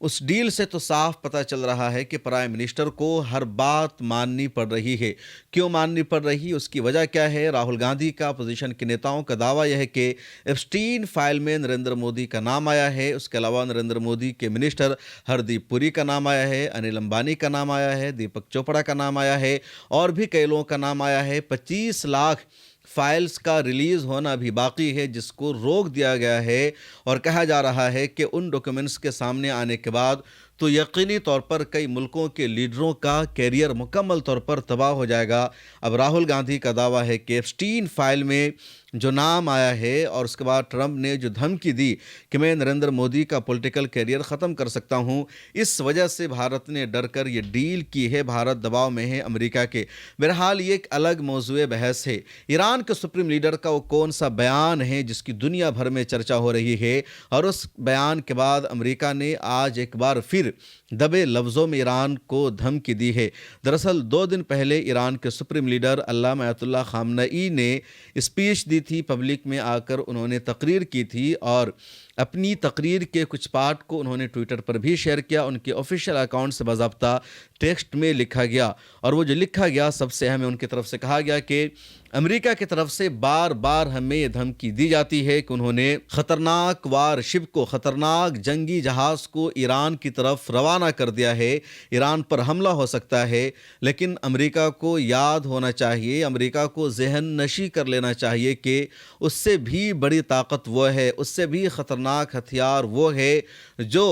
اس deal سے تو صاف پتہ چل رہا ہے کہ پرائم منسٹر کو ہر بات ماننی پڑ رہی ہے۔ کیوں ماننی پڑ رہی؟ اس کی وجہ کیا ہے؟ راہل گاندھی کا اپوزیشن کے نیتاؤں کا دعویٰ یہ ہے کہ ایپسٹین فائل میں نریندر مودی کا نام آیا ہے۔ اس کے علاوہ نریندر مودی کے منسٹر ہردیپ پوری کا نام آیا ہے، انل امبانی کا نام آیا ہے، دیپک چوپڑا کا نام آیا ہے اور بھی کئی لوگوں کا نام آیا ہے۔ 25 لاکھ فائلز کا ریلیز ہونا بھی باقی ہے جس کو روک دیا گیا ہے، اور کہا جا رہا ہے کہ ان ڈاکیومنٹس کے سامنے آنے کے بعد تو یقینی طور پر کئی ملکوں کے لیڈروں کا کیریئر مکمل طور پر تباہ ہو جائے گا۔ اب راہل گاندھی کا دعویٰ ہے کہ ایپسٹین فائل میں جو نام آیا ہے، اور اس کے بعد ٹرمپ نے جو دھمکی دی کہ میں نریندر مودی کا پولیٹیکل کیریئر ختم کر سکتا ہوں، اس وجہ سے بھارت نے ڈر کر یہ ڈیل کی ہے۔ بھارت دباؤ میں ہے امریکہ کے۔ بہرحال یہ ایک الگ موضوع بحث ہے۔ ایران کے سپریم لیڈر کا وہ کون سا بیان ہے جس کی دنیا بھر میں چرچا ہو رہی ہے، اور اس بیان کے بعد امریکہ نے آج ایک بار پھر دبے لفظوں میں ایران کو دھمکی دی ہے۔ دراصل 2 دن پہلے ایران کے سپریم لیڈر علامہ آیت اللہ خامنئی نے اسپیچ دی تھی، پبلک میں آ کر انہوں نے تقریر کی تھی، اور اپنی تقریر کے کچھ پارٹ کو انہوں نے ٹویٹر پر بھی شیئر کیا۔ ان کے آفیشیل اکاؤنٹ سے باضابطہ ٹیکسٹ میں لکھا گیا، اور وہ جو لکھا گیا سب سے اہم ہے، ان کی طرف سے کہا گیا کہ امریکہ کی طرف سے بار بار ہمیں یہ دھمکی دی جاتی ہے کہ انہوں نے خطرناک وار شپ کو، خطرناک جنگی جہاز کو ایران کی طرف روانہ کر دیا ہے، ایران پر حملہ ہو سکتا ہے، لیکن امریکہ کو یاد ہونا چاہیے، امریکہ کو ذہن نشی کر لینا چاہیے کہ اس سے بھی بڑی طاقت وہ ہے، اس سے بھی خطرناک ہتھیار وہ ہے جو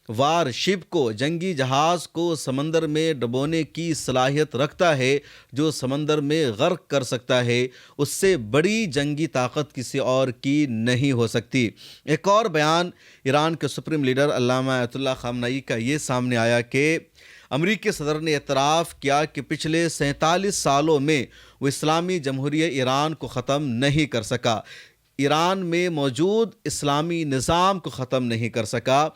وار شپ کو، جنگی جہاز کو سمندر میں ڈبونے کی صلاحیت رکھتا ہے، جو سمندر میں غرق کر سکتا ہے۔ اس سے بڑی جنگی طاقت کسی اور کی نہیں ہو سکتی۔ ایک اور بیان ایران کے سپریم لیڈر علامہ آیت اللہ خامنئی کا یہ سامنے آیا کہ امریکی صدر نے اعتراف کیا کہ پچھلے 47 سالوں میں وہ اسلامی جمہوریہ ایران کو ختم نہیں کر سکا، ایران میں موجود اسلامی نظام کو ختم نہیں کر سکا۔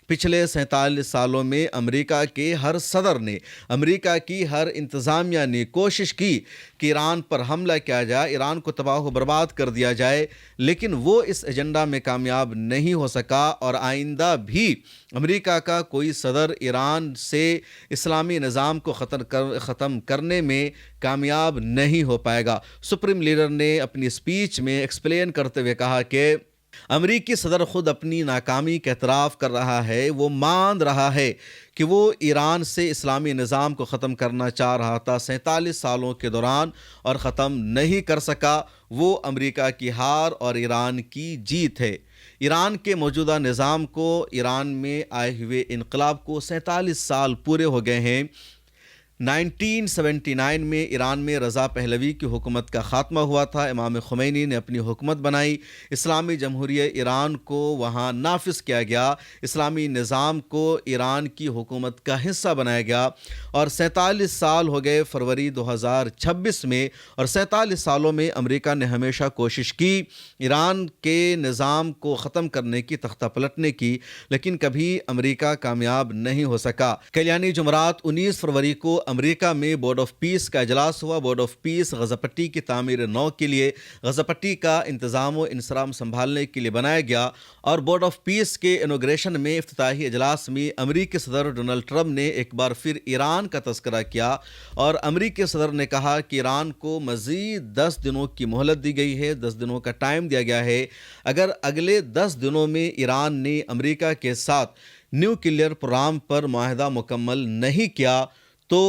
پچھلے 47 سالوں میں امریکہ کے ہر صدر نے، امریکہ کی ہر انتظامیہ نے کوشش کی کہ ایران پر حملہ کیا جائے، ایران کو تباہ و برباد کر دیا جائے، لیکن وہ اس ایجنڈا میں کامیاب نہیں ہو سکا، اور آئندہ بھی امریکہ کا کوئی صدر ایران سے اسلامی نظام کو ختم کرنے میں کامیاب نہیں ہو پائے گا۔ سپریم لیڈر نے اپنی اسپیچ میں ایکسپلین کرتے ہوئے کہا کہ امریکی صدر خود اپنی ناکامی کا اعتراف کر رہا ہے، وہ مان رہا ہے کہ وہ ایران سے اسلامی نظام کو ختم کرنا چاہ رہا تھا 47 سالوں کے دوران اور ختم نہیں کر سکا۔ وہ امریکہ کی ہار اور ایران کی جیت ہے۔ ایران کے موجودہ نظام کو، ایران میں آئے ہوئے انقلاب کو 47 سال پورے ہو گئے ہیں۔ 1979 میں ایران میں رضا پہلوی کی حکومت کا خاتمہ ہوا تھا، امام خمینی نے اپنی حکومت بنائی، اسلامی جمہوریہ ایران کو وہاں نافذ کیا گیا، اسلامی نظام کو ایران کی حکومت کا حصہ بنایا گیا، اور 47 سال ہو گئے فروری 2026 میں، اور 47 سالوں میں امریکہ نے ہمیشہ کوشش کی ایران کے نظام کو ختم کرنے کی، تختہ پلٹنے کی، لیکن کبھی امریکہ کامیاب نہیں ہو سکا۔ کل یعنی جمعرات 19 فروری کو امریکہ میں بورڈ آف پیس کا اجلاس ہوا۔ بورڈ آف پیس غزہ پٹی کی تعمیر نو کے لیے، غزہ پٹی کا انتظام و انصرام سنبھالنے کے لیے بنایا گیا، اور بورڈ آف پیس کے انوگریشن میں، افتتاحی اجلاس میں، امریکی صدر ڈونلڈ ٹرمپ نے ایک بار پھر ایران کا تذکرہ کیا، اور امریکی صدر نے کہا کہ ایران کو مزید 10 دنوں کی مہلت دی گئی ہے، 10 دنوں کا ٹائم دیا گیا ہے۔ اگر اگلے 10 دنوں میں ایران نے امریکہ کے ساتھ نیوکلیئر پروگرام پر معاہدہ مکمل نہیں کیا تو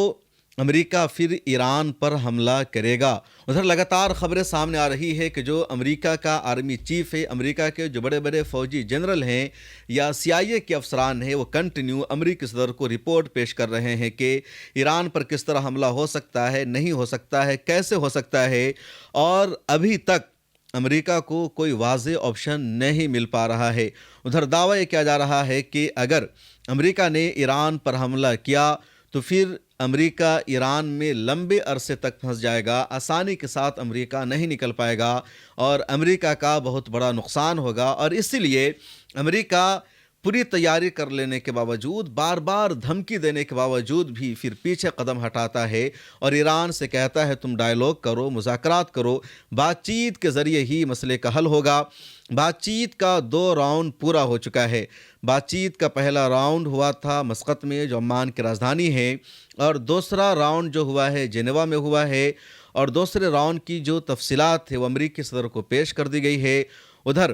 امریکہ پھر ایران پر حملہ کرے گا۔ ادھر لگاتار خبریں سامنے آ رہی ہے کہ جو امریکہ کا آرمی چیف ہے، امریکہ کے جو بڑے بڑے فوجی جنرل ہیں یا CIA کے افسران ہیں، وہ کنٹینیو امریکی صدر کو رپورٹ پیش کر رہے ہیں کہ ایران پر کس طرح حملہ ہو سکتا ہے، نہیں ہو سکتا ہے، کیسے ہو سکتا ہے، اور ابھی تک امریکہ کو کوئی واضح آپشن نہیں مل پا رہا ہے۔ ادھر دعویٰ یہ کیا جا رہا ہے کہ اگر امریکہ نے ایران پر حملہ کیا تو پھر امریکہ ایران میں لمبے عرصے تک پھنس جائے گا، آسانی کے ساتھ امریکہ نہیں نکل پائے گا، اور امریکہ کا بہت بڑا نقصان ہوگا، اور اسی لیے امریکہ پوری تیاری کر لینے کے باوجود، بار بار دھمکی دینے کے باوجود بھی پھر پیچھے قدم ہٹاتا ہے، اور ایران سے کہتا ہے تم ڈائیلاگ کرو، مذاکرات کرو، بات چیت کے ذریعے ہی مسئلے کا حل ہوگا۔ بات چیت کا 2 راؤنڈ پورا ہو چکا ہے۔ بات چیت کا پہلا راؤنڈ ہوا تھا مسقط میں، جو عمان کی راجدھانی ہے، اور دوسرا راؤنڈ جو ہوا ہے جنیوا میں ہوا ہے، اور دوسرے راؤنڈ کی جو تفصیلات ہے وہ امریکی صدر کو پیش کر دی گئی ہے۔ ادھر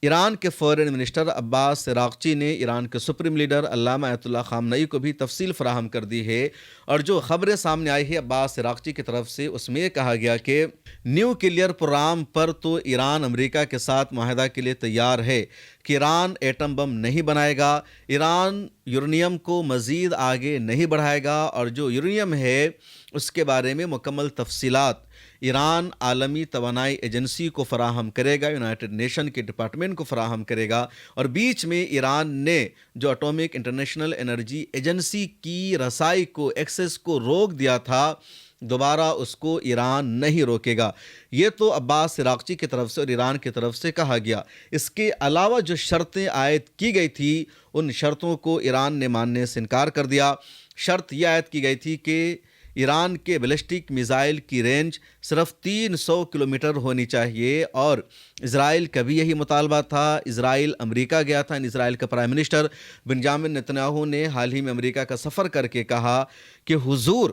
ایران کے فورن منسٹر عباس عراقچی نے ایران کے سپریم لیڈر علامہ آیت اللہ خامنئی کو بھی تفصیل فراہم کر دی ہے، اور جو خبریں سامنے آئی ہے عباس عراقچی کی طرف سے، اس میں یہ کہا گیا کہ نیوکلیئر پروگرام پر تو ایران امریکہ کے ساتھ معاہدہ کے لیے تیار ہے کہ ایران ایٹم بم نہیں بنائے گا، ایران یورینیم کو مزید آگے نہیں بڑھائے گا، اور جو یورینیم ہے اس کے بارے میں مکمل تفصیلات ایران عالمی توانائی ایجنسی کو فراہم کرے گا، یونائٹڈ نیشن کے ڈپارٹمنٹ کو فراہم کرے گا، اور بیچ میں ایران نے جو اٹامک انٹرنیشنل انرجی ایجنسی کی رسائی کو، ایکسس کو روک دیا تھا، دوبارہ اس کو ایران نہیں روکے گا۔ یہ تو عباس عراقچی کی طرف سے اور ایران کی طرف سے کہا گیا۔ اس کے علاوہ جو شرطیں عائد کی گئی تھی ان شرطوں کو ایران نے ماننے سے انکار کر دیا۔ شرط یہ عائد کی گئی تھی کہ ایران کے بیلسٹک میزائل کی رینج صرف 300 کلومیٹر ہونی چاہیے، اور اسرائیل کا بھی یہی مطالبہ تھا۔ اسرائیل امریکہ گیا تھا، اسرائیل کا پرائم منسٹر بنجامن نتنیاہو نے حال ہی میں امریکہ کا سفر کر کے کہا کہ حضور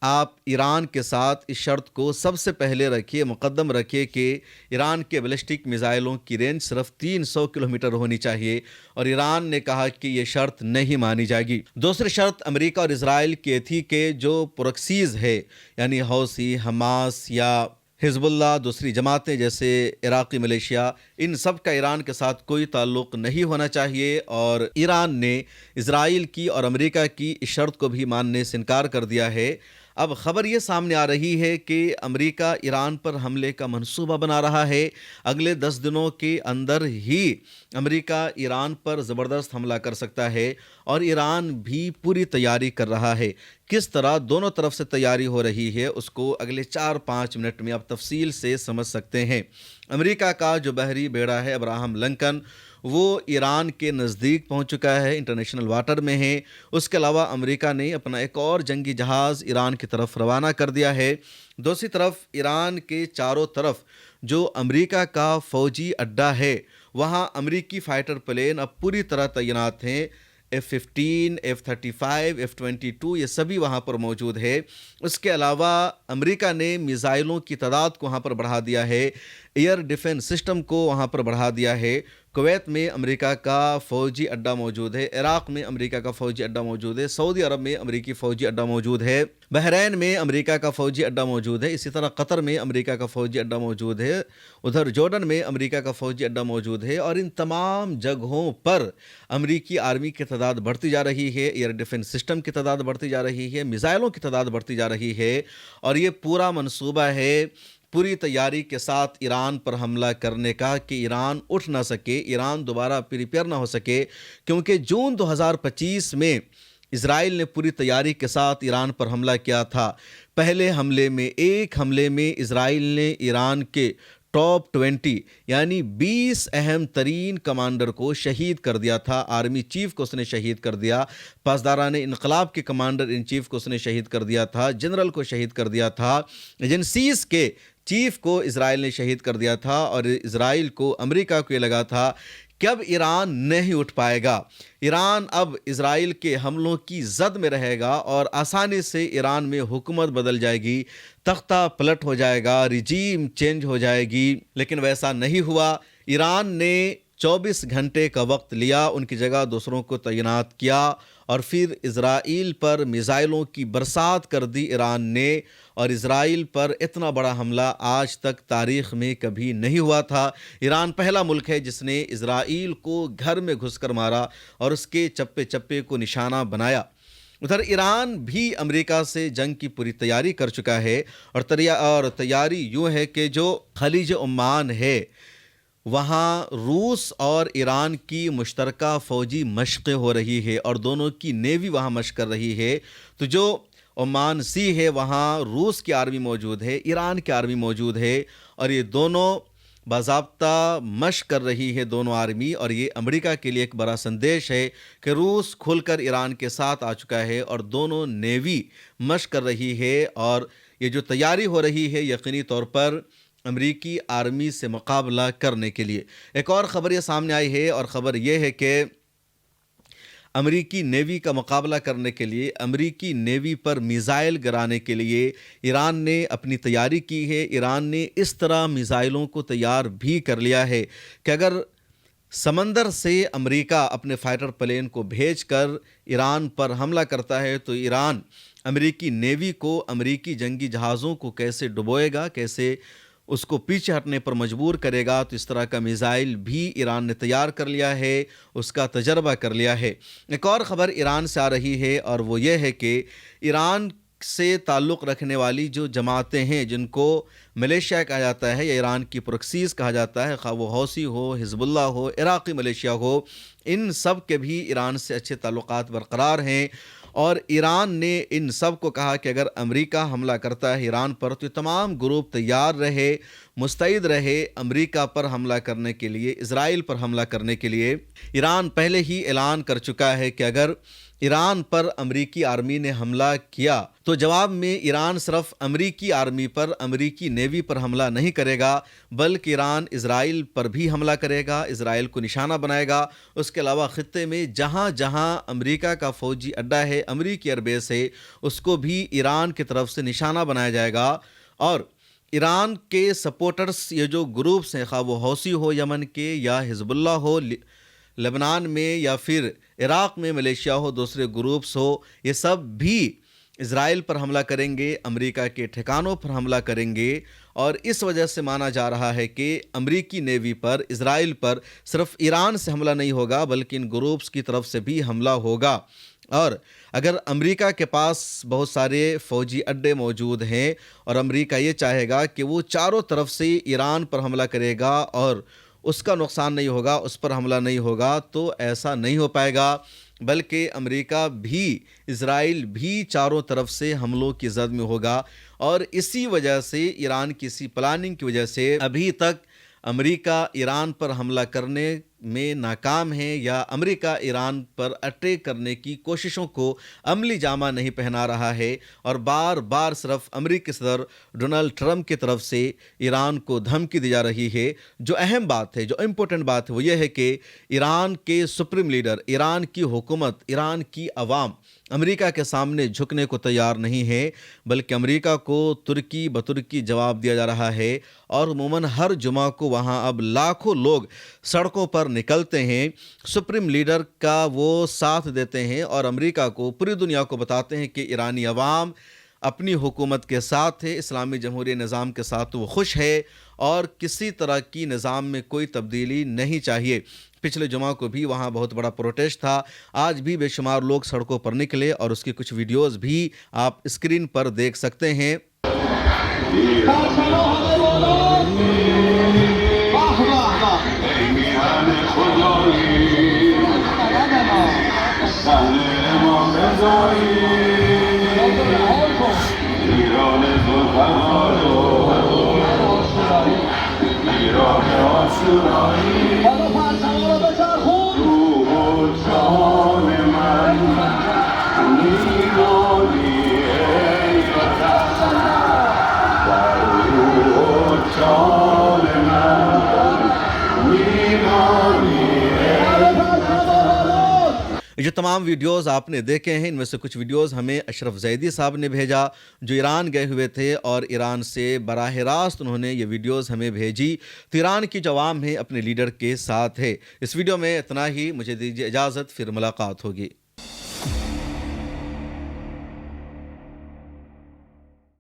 آپ ایران کے ساتھ اس شرط کو سب سے پہلے رکھیے، مقدم رکھیے کہ ایران کے بیلسٹک میزائلوں کی رینج صرف 300 کلومیٹر ہونی چاہیے، اور ایران نے کہا کہ یہ شرط نہیں مانی جائے گی۔ دوسری شرط امریکہ اور اسرائیل کی تھی کہ جو پروکسیز ہے، یعنی حوثی، حماس یا حزب اللہ، دوسری جماعتیں جیسے عراقی ملیشیا، ان سب کا ایران کے ساتھ کوئی تعلق نہیں ہونا چاہیے، اور ایران نے اسرائیل کی اور امریکہ کی اس شرط کو بھی ماننے سے انکار کر دیا ہے۔ اب خبر یہ سامنے آ رہی ہے کہ امریکہ ایران پر حملے کا منصوبہ بنا رہا ہے۔ اگلے 10 دنوں کے اندر ہی امریکہ ایران پر زبردست حملہ کر سکتا ہے، اور ایران بھی پوری تیاری کر رہا ہے۔ کس طرح دونوں طرف سے تیاری ہو رہی ہے اس کو اگلے 4-5 منٹ میں آپ تفصیل سے سمجھ سکتے ہیں۔ امریکہ کا جو بحری بیڑا ہے ابراہم لنکن، وہ ایران کے نزدیک پہنچ چکا ہے، انٹرنیشنل واٹر میں ہے۔ اس کے علاوہ امریکہ نے اپنا ایک اور جنگی جہاز ایران کی طرف روانہ کر دیا ہے۔ دوسری طرف ایران کے چاروں طرف جو امریکہ کا فوجی اڈہ ہے، وہاں امریکی فائٹر پلین اب پوری طرح تعینات ہیں۔ F-15، F-35، F-22 یہ سبھی وہاں پر موجود ہے۔ اس کے علاوہ امریکہ نے میزائلوں کی تعداد کو وہاں پر بڑھا دیا ہے، ایئر ڈیفنس سسٹم کو وہاں پر بڑھا دیا ہے۔ کویت میں امریکہ کا فوجی اڈہ موجود ہے، عراق میں امریکہ کا فوجی اڈہ موجود ہے، سعودی عرب میں امریکی فوجی اڈہ موجود ہے، بحرین میں امریکہ کا فوجی اڈہ موجود ہے، اسی طرح قطر میں امریکہ کا فوجی اڈہ موجود ہے، ادھر جارڈن میں امریکہ کا فوجی اڈہ موجود ہے، اور ان تمام جگہوں پر امریکی آرمی کی تعداد بڑھتی جا رہی ہے، ایئر ڈیفنس سسٹم کی تعداد بڑھتی جا رہی ہے، میزائلوں کی تعداد بڑھتی جا رہی ہے، اور یہ پورا منصوبہ ہے پوری تیاری کے ساتھ ایران پر حملہ کرنے کا کہ ایران اٹھ نہ سکے، ایران دوبارہ پریپیئر نہ ہو سکے، کیونکہ جون 2025 میں اسرائیل نے پوری تیاری کے ساتھ ایران پر حملہ کیا تھا۔ پہلے ایک حملے میں اسرائیل نے ایران کے ٹاپ 20 یعنی 20 اہم ترین کمانڈر کو شہید کر دیا تھا، آرمی چیف کو اس نے شہید کر دیا، پاسداران انقلاب کے کمانڈر ان چیف کو اس نے شہید کر دیا تھا، جنرل کو شہید کر دیا تھا، ایجنسیز کے چیف کو اسرائیل نے شہید کر دیا تھا، اور اسرائیل کو، امریکہ کو یہ لگا تھا کہ اب ایران نہیں اٹھ پائے گا، ایران اب اسرائیل کے حملوں کی زد میں رہے گا، اور آسانی سے ایران میں حکومت بدل جائے گی، تختہ پلٹ ہو جائے گا، رجیم چینج ہو جائے گی۔ لیکن ویسا نہیں ہوا۔ ایران نے 24 گھنٹے کا وقت لیا، ان کی جگہ دوسروں کو تعینات کیا، اور پھر اسرائیل پر میزائلوں کی برسات کر دی ایران نے، اور اسرائیل پر اتنا بڑا حملہ آج تک تاریخ میں کبھی نہیں ہوا تھا۔ ایران پہلا ملک ہے جس نے اسرائیل کو گھر میں گھس کر مارا اور اس کے چپے چپے کو نشانہ بنایا۔ ادھر ایران بھی امریکہ سے جنگ کی پوری تیاری کر چکا ہے، اور تیاری یوں ہے کہ جو خلیج عمان ہے وہاں روس اور ایران کی مشترکہ فوجی مشقیں ہو رہی ہے، اور دونوں کی نیوی وہاں مشق کر رہی ہے۔ تو جو عمان سی ہے وہاں روس کی آرمی موجود ہے، ایران کی آرمی موجود ہے، اور یہ دونوں باضابطہ مشق کر رہی ہے دونوں آرمی، اور یہ امریکہ کے لیے ایک بڑا سندیش ہے کہ روس کھل کر ایران کے ساتھ آ چکا ہے، اور دونوں نیوی مشق کر رہی ہے، اور یہ جو تیاری ہو رہی ہے یقینی طور پر امریکی آرمی سے مقابلہ کرنے کے لیے۔ ایک اور خبر یہ سامنے آئی ہے، اور خبر یہ ہے کہ امریکی نیوی کا مقابلہ کرنے کے لیے، امریکی نیوی پر میزائل گرانے کے لیے ایران نے اپنی تیاری کی ہے۔ ایران نے اس طرح میزائلوں کو تیار بھی کر لیا ہے کہ اگر سمندر سے امریکہ اپنے فائٹر پلین کو بھیج کر ایران پر حملہ کرتا ہے تو ایران امریکی نیوی کو، امریکی جنگی جہازوں کو کیسے ڈبوئے گا، کیسے اس کو پیچھے ہٹنے پر مجبور کرے گا۔ تو اس طرح کا میزائل بھی ایران نے تیار کر لیا ہے، اس کا تجربہ کر لیا ہے۔ ایک اور خبر ایران سے آ رہی ہے، اور وہ یہ ہے کہ ایران سے تعلق رکھنے والی جو جماعتیں ہیں، جن کو ملیشیا کہا جاتا ہے یا ایران کی پروکسیز کہا جاتا ہے، خواہ وہ حوثی ہو، حزب اللہ ہو، عراقی ملیشیا ہو، ان سب کے بھی ایران سے اچھے تعلقات برقرار ہیں۔ اور ایران نے ان سب کو کہا کہ اگر امریکہ حملہ کرتا ہے ایران پر تو تمام گروپ تیار رہے، مستعد رہے امریکہ پر حملہ کرنے کے لیے، اسرائیل پر حملہ کرنے کے لیے۔ ایران پہلے ہی اعلان کر چکا ہے کہ اگر ایران پر امریکی آرمی نے حملہ کیا تو جواب میں ایران صرف امریکی آرمی پر، امریکی نیوی پر حملہ نہیں کرے گا، بلکہ ایران اسرائیل پر بھی حملہ کرے گا، اسرائیل کو نشانہ بنائے گا۔ اس کے علاوہ خطے میں جہاں جہاں امریکہ کا فوجی اڈہ ہے، امریکی ایئر بیس ہے، اس کو بھی ایران کی طرف سے نشانہ بنایا جائے گا۔ اور ایران کے سپورٹرز، یہ جو گروپس ہیں، خواہ وہ حوثی ہو یمن کے یا حزب اللہ ہو لبنان میں، یا پھر عراق میں ملیشیا ہو، دوسرے گروپس ہو، یہ سب بھی اسرائیل پر حملہ کریں گے، امریکہ کے ٹھکانوں پر حملہ کریں گے۔ اور اس وجہ سے مانا جا رہا ہے کہ امریکی نیوی پر، اسرائیل پر صرف ایران سے حملہ نہیں ہوگا، بلکہ ان گروپس کی طرف سے بھی حملہ ہوگا۔ اور اگر امریکہ کے پاس بہت سارے فوجی اڈے موجود ہیں اور امریکہ یہ چاہے گا کہ وہ چاروں طرف سے ایران پر حملہ کرے گا اور اس کا نقصان نہیں ہوگا، اس پر حملہ نہیں ہوگا، تو ایسا نہیں ہو پائے گا، بلکہ امریکہ بھی، اسرائیل بھی چاروں طرف سے حملوں کی زد میں ہوگا۔ اور اسی وجہ سے، ایران کی اسی پلاننگ کی وجہ سے ابھی تک امریکہ ایران پر حملہ کرنے میں ناکام ہے، یا امریکہ ایران پر اٹیک کرنے کی کوششوں کو عملی جامہ نہیں پہنا رہا ہے، اور بار بار صرف امریکی صدر ڈونلڈ ٹرمپ کی طرف سے ایران کو دھمکی دی جا رہی ہے۔ جو اہم بات ہے، جو امپورٹنٹ بات ہے، وہ یہ ہے کہ ایران کے سپریم لیڈر، ایران کی حکومت، ایران کی عوام امریکہ کے سامنے جھکنے کو تیار نہیں ہے، بلکہ امریکہ کو ترکی بترکی جواب دیا جا رہا ہے۔ اور عموماً ہر جمعہ کو وہاں اب لاکھوں لوگ سڑکوں پر نکلتے ہیں، سپریم لیڈر کا وہ ساتھ دیتے ہیں، اور امریکہ کو، پوری دنیا کو بتاتے ہیں کہ ایرانی عوام اپنی حکومت کے ساتھ ہے، اسلامی جمہوریہ نظام کے ساتھ وہ خوش ہے، اور کسی طرح کی نظام میں کوئی تبدیلی نہیں چاہیے۔ پچھلے جمعہ کو بھی وہاں بہت بڑا پروٹیسٹ تھا، آج بھی بے شمار لوگ سڑکوں پر نکلے، اور اس کی کچھ ویڈیوز بھی آپ اسکرین پر دیکھ سکتے ہیں۔ یہ تمام ویڈیوز آپ نے دیکھے ہیں، ان میں سے کچھ ویڈیوز ہمیں اشرف زیدی صاحب نے بھیجا، جو ایران گئے ہوئے تھے، اور ایران سے براہ راست انہوں نے یہ ویڈیوز ہمیں بھیجی۔ تو ایران کی جو عوام ہے اپنے لیڈر کے ساتھ ہے۔ اس ویڈیو میں اتنا ہی، مجھے دیجیے اجازت، پھر ملاقات ہوگی۔